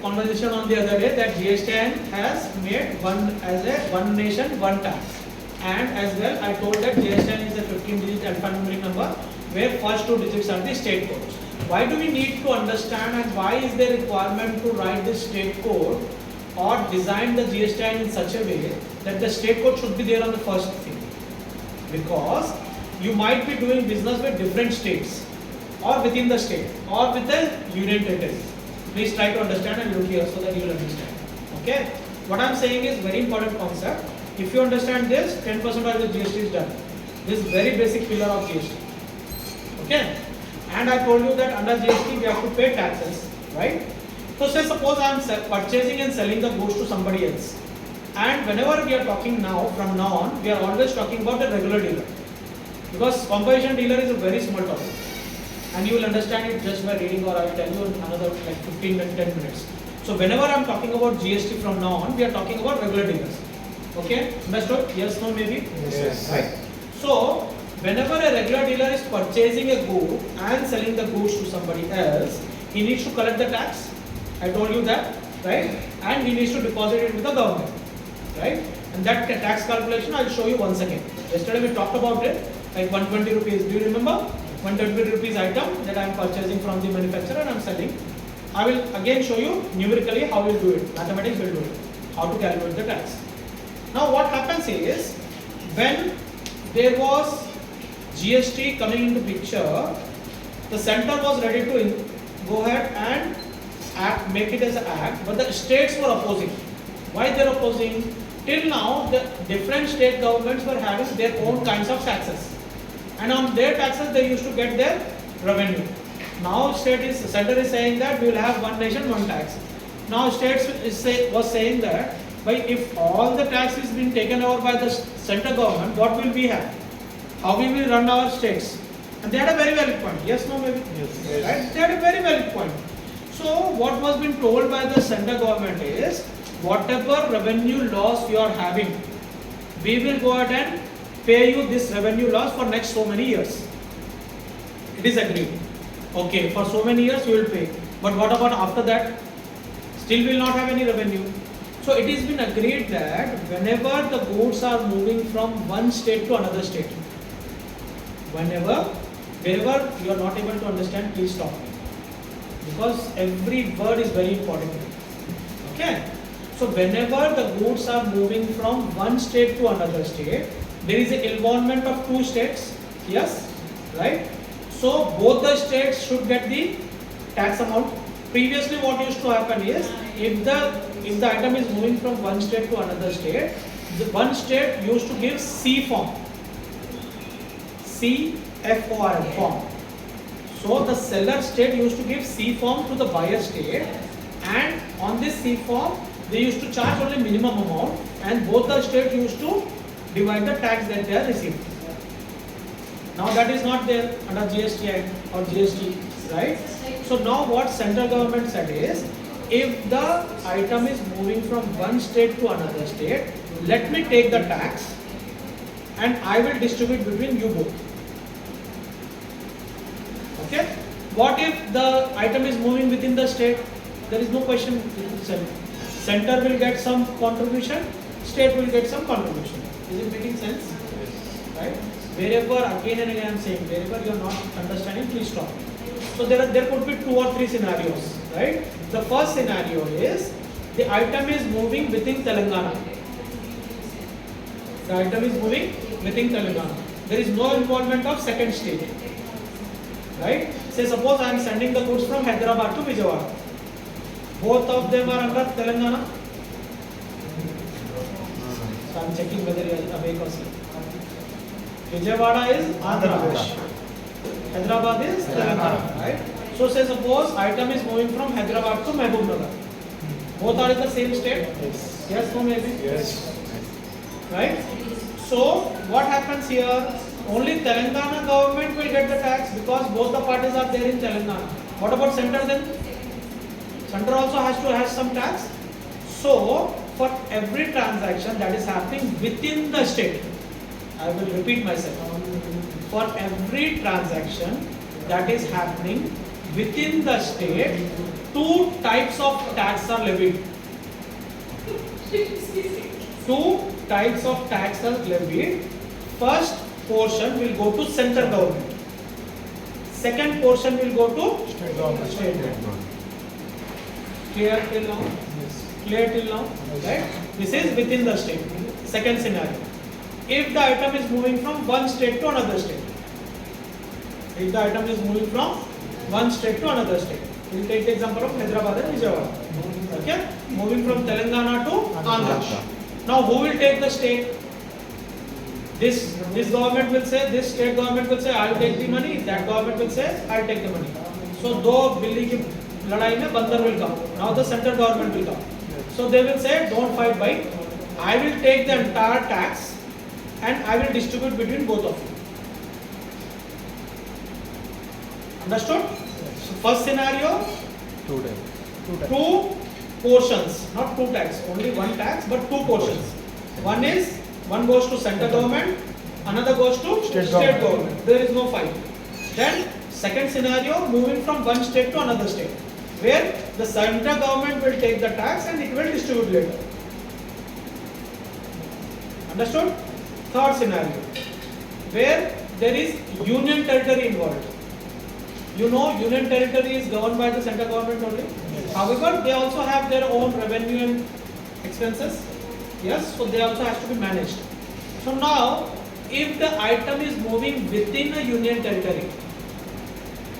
conversation on the other day that GSTN has made one nation, one tax. And as well, I told that GSTN is a 15-digit alphanumeric number where first two digits are the state codes. Why do we need to understand and why is there requirement to write the state code or design the GSTN in such a way that the state code should be there on the first thing? Because you might be doing business with different states or within the state or with the union territory. Please try to understand and look here so that you will understand. Okay? What I am saying is very important concept. If you understand this, 10% of the GST is done. This is very basic pillar of GST. Okay? And I told you that under GST we have to pay taxes, right? So say suppose I am purchasing and selling the goods to somebody else. And whenever we are talking now, from now on, we are always talking about the regular dealer. Because composition dealer is a very small topic. And you will understand it just by reading, or I will tell you in another like 15 and 10 minutes. So whenever I am talking about GST from now on, we are talking about regular dealers. Okay? Understood? Yes, no, maybe? Yes. Right. So whenever a regular dealer is purchasing a good and selling the goods to somebody else, he needs to collect the tax. I told you that, right? And he needs to deposit it with the government, right? And that tax calculation I will show you once again. Yesterday we talked about it, like 120 rupees. Do you remember? 120 rupees item that I am purchasing from the manufacturer and I am selling. I will again show you numerically how we will do it. Mathematics will do it. How to calculate the tax. Now what happens is, when there was GST coming into picture, the center was ready to go ahead and make it as an act, but the states were opposing. Why they are opposing? Till now, the different state governments were having their own kinds of taxes, and on their taxes they used to get their revenue. Now center is saying that we will have one nation, one tax. Now states was saying that, if all the tax is being taken over by the central government, what will we have? How we will run our states? And they had a very valid point. Yes, no, maybe? Yes. Right? They had a very valid point. So what was being told by the central government is, whatever revenue loss you are having, we will go ahead and pay you this revenue loss for next so many years. It is agreed. Okay, for so many years you will pay. But what about after that? Still will not have any revenue. So it has been agreed that whenever the goods are moving from one state to another state, wherever you are not able to understand, please stop me. Because every word is very important. Okay? So whenever the goods are moving from one state to another state, there is an involvement of two states. Yes? Right? So both the states should get the tax amount. Previously what used to happen is, if the item is moving from one state to another state, the one state used to give C form. CFORM form. So the seller state used to give C form to the buyer state, and on this C form they used to charge only minimum amount, and both the states used to divide the tax that they are receiving. Now that is not there under GST Act or GST, right? So now what central government said is, if the item is moving from one state to another state, let me take the tax and I will distribute between you both. Okay? What if the item is moving within the state? There is no question. Center will get some contribution, state will get some contribution. Is it making sense? Right? Wherever, again and again I am saying, wherever you are not understanding, please stop. So there could be 2 or 3 scenarios, right? The first scenario is, the item is moving within Telangana. The item is moving within Telangana. There is no involvement of second state. Right? Say suppose I am sending the goods from Hyderabad to Vijayawada. Both of them are under Telangana. So I am checking whether you are awake or sleep. Vijayawada is Andhra Pradesh. Hyderabad is Telangana. Right? So say suppose item is moving from Hyderabad to Mahbubnagar. Both are in the same state? Yes, no, maybe? Yes. Right? So what happens here? Only Telangana government will get the tax because both the parties are there in Telangana. What about center then? Center also has to have some tax. So for every transaction that is happening within the state, I will repeat myself. For every transaction that is happening within the state, two types of tax are levied. Two types of tax are levied. First portion will go to central government. Second portion will go to State government. state government. Clear till now? Clear till now? Right? This is within the state. Second scenario. If the item is moving from one state to another state. If the item is moving from one state to another state. We will take the example of Hyderabad and Vijayawada. Okay? Moving from Telangana to Andhra. Now who will take the state? This government will say, this state government will say, I will take the money. That government will say, I will take the money. So दो बिल्ली की लड़ाई में बंदर will come. Now the central government will come. So they will say, don't fight by. I will take the entire tax and I will distribute between both of you. Understood? So first scenario, two portions, not two tax, only one tax, but two portions. One goes to central government, another goes to state government. There is no fight. Then second scenario, moving from one state to another state, where the central government will take the tax and it will distribute later. Understood? Third scenario, where there is union territory involved. You know, union territory is governed by the central government only. Yes. However, they also have their own revenue and expenses. Yes, so they also have to be managed. So now, if the item is moving within a union territory,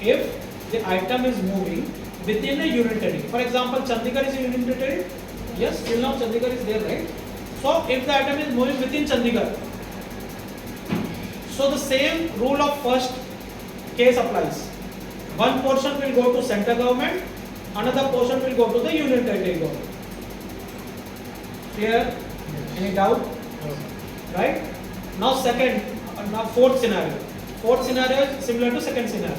if the item is moving within a union territory, for example, Chandigarh is a union territory. Yes, till now Chandigarh is there, right? So if the item is moving within Chandigarh, so the same rule of first case applies. One portion will go to central government, another portion will go to the union territory government. Clear? Any doubt? Right? Now fourth scenario. Fourth scenario is similar to second scenario,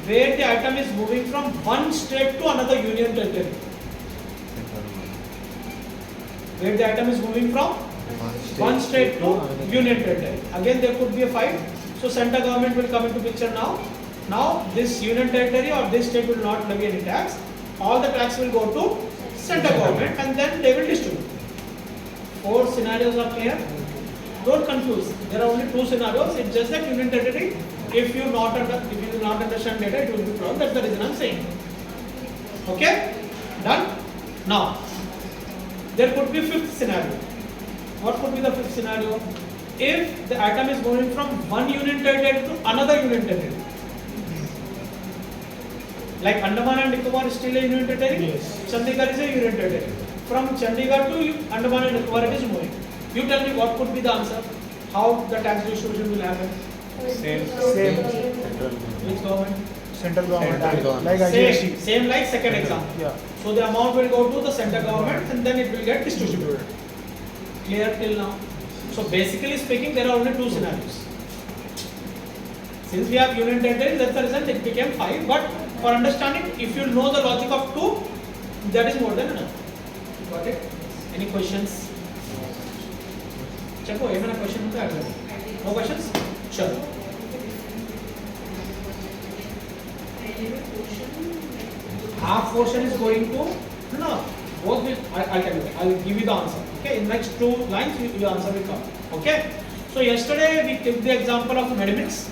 where the item is moving from one state to another union territory. Where the item is moving from one state to union territory. Again, there could be a fight. So central government will come into picture now. Now this union territory or this state will not levy any tax. All the tax will go to central government and then they will distribute. Four scenarios are clear. Don't confuse. There are only two scenarios. It's just that union territory. If you do not understand data, it will be problem. That's the reason I'm saying. Okay? Done? Now, there could be fifth scenario. What could be the fifth scenario? If the item is moving from one union territory to another union territory. Like Andaman and Nicobar is still a union territory. Yes. Chandigarh is a union territory. From Chandigarh to Andaman and Nicobar it is moving. You tell me what could be the answer? How the tax distribution will happen? Same. Which government? Central government. Central government. Like Same, IGST. same like second example. Yeah. So the amount will go to the central government and then it will get distributed. Clear till now? So basically speaking, there are only two scenarios. Since we have union territory, that's the reason it became 5. But for understanding, if you know the logic of 2, that is more than enough. Got it? Any questions? Check out, any question? No questions? Sure. Half portion is going to no. Both will. I'll tell you. I'll give you the answer. Okay. In next 2 lines, your answer will come. Okay. So yesterday we took the example of Medimix,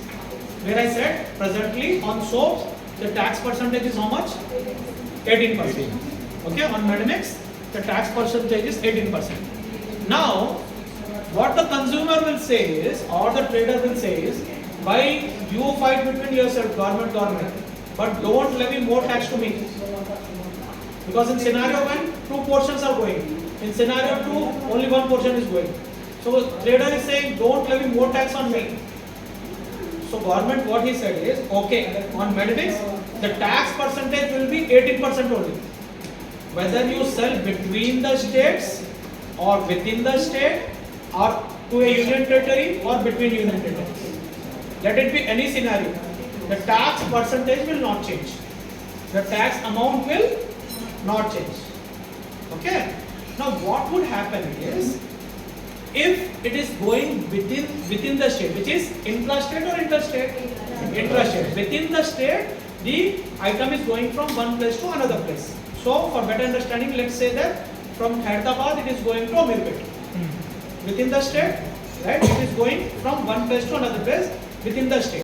where I said presently on soaps the tax percentage is how much? 18%. Okay. On Medimix the tax percentage is 18%. Now, what the consumer will say is, or the trader will say is, why you fight between yourself, government, but don't levy more tax to me. Because in scenario 1, 2 portions are going. In scenario 2, only 1 portion is going. So trader is saying, don't levy more tax on me. So government, what he said is, okay, on Medimix, the tax percentage will be 18% only. Whether you sell between the states or within the state or to a union territory or between union territories. Let it be any scenario. The tax percentage will not change. The tax amount will not change. Okay. Now what would happen is, if it is going within the state, which is intra-state or interstate? Intra-state. Within the state, the item is going from one place to another place. So for better understanding, let's say that from Khairtabad it is going to Amirpet. Within the state, right? It is going from one place to another place within the state.